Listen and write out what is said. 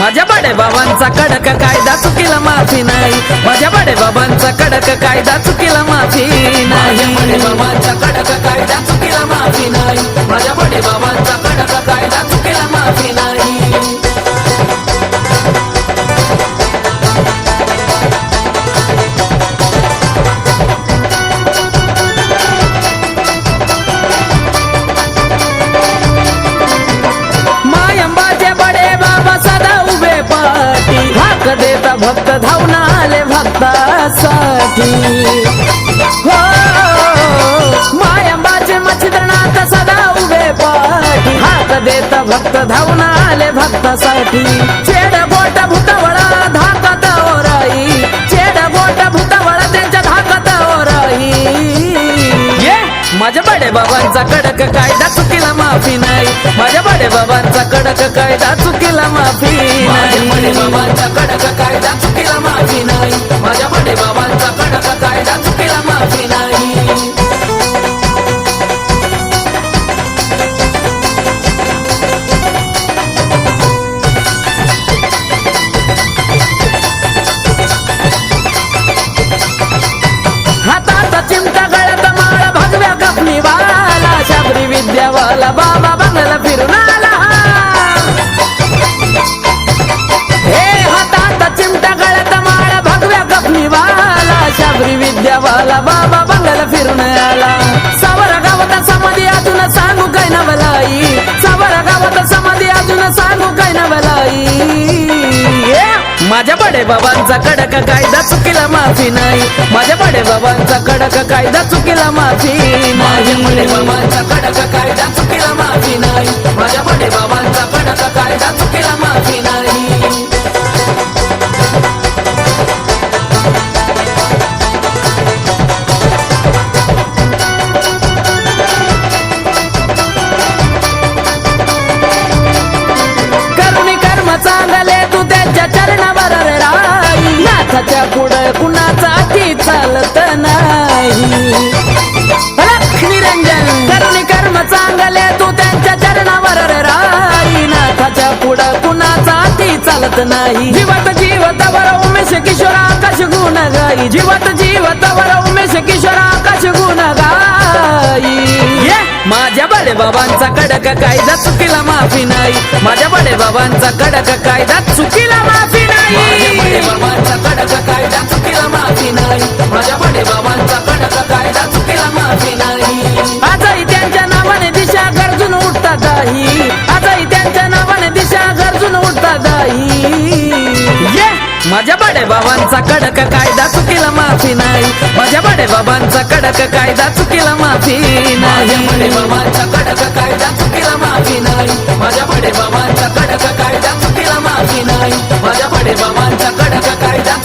माझ्या बडे बाबांचा कडक कायदा चुकीला माफी नाही, माझ्या बडे बाबांचा कडक कायदा चुकीला माफी नाही, बडे बाबांचा कडक कायदा चुकीला माफी नाही, माझ्या बडे बाबांचा कडक कायदा चुकीला माफी नाही। हाक देता भक्त धावून आले भक्तासाठी, हो मायंबाचे मच्छिंद्रनाथ सदा उभे पाठी, हाक देता भक्त धावून आले भक्तासाठी। चेड बोट भूतवळा धाकत ओराई, चेड बोट भूतवळा त्यांच्या धाकत ओराई। माझ्या बडे बाबांचा कडक कायदा चुकीला माफी नाही, माझ्या बडे बाबांचा कडक कायदा चुकीला माफी नाही, बडे बाबांचा कडक कायदा चुकीला माफी नाही, माझ्या बडे बाबांचा कडक कायदा चुकीला माफी नाही। हातात चिमटा गळ्यात माळ भगव्या कपनी वाला, शाबरी विद्यावाला बाबा बंगला फिरून आला। हे हातात चिमटा गळ्यात माळ भगव्या कपनी वाला, शाबरी विद्यावाला बाबा बंगला फिरून आला। सावर गावात समाधी अजून सांगू काय नवलाई, सावर गावात समाधी अजून सांगू काय नवलाई। माझ्या बडे बाबांचा कडक कायदा चुकीला माफी नाही, माझ्या बडे बाबांचा कडक कायदा चुकीला माफी नाही, बडे बाबांचा कडक कायदा चुकीला माफी नाही, माझ्या बडे बाबांचा कडक कायदा चुकीला माफी नाही। करुणी कर्म चांगले तू त्यांच्या चरणावर राही, नाथाच्या पुढे कुणाचा अति चालत नाही। निरंजन करुणी कर्म चांगले तू त्यांच्या चरणावर राही, नाथाच्या पुढे कुणाचा अति चालत नाही। जीवत जीवतावर उमेश किशोर आकाश गुण गाई, जीवत जीवतावर उमेश किशोर आकाश गुण गाई। माझ्या बडे बाबांचा कडक कायदा चुकीला माफी नाही, माझ्या बडे बाबांचा कडक कायदा चुकीला माफी नाही, माझ्या बडे बाबांचा कडक कायदा चुकीला माफी नाही, माझ्या बडे बाबांचा कडक कायदा चुकीला माफी नाही। आजही त्यांच्या नावाने दिशा गरजून उठतात दाही, आजही त्यांच्या नावाने दिशा गरजून उठतात दाही। माझ्या बडे बाबांचा कडक कायदा चुकीला माफी नाही, माझ्या बडे बाबांचा कडक कायदा चुकीला माफी नाही, बडे बाबांचा कडक कायदा चुकीला माफी नाही, माझ्या बडे बाबांचा कडक कायदा चुकीला माफी नाही, माझ्या बडे बाबांचा कडक कायदा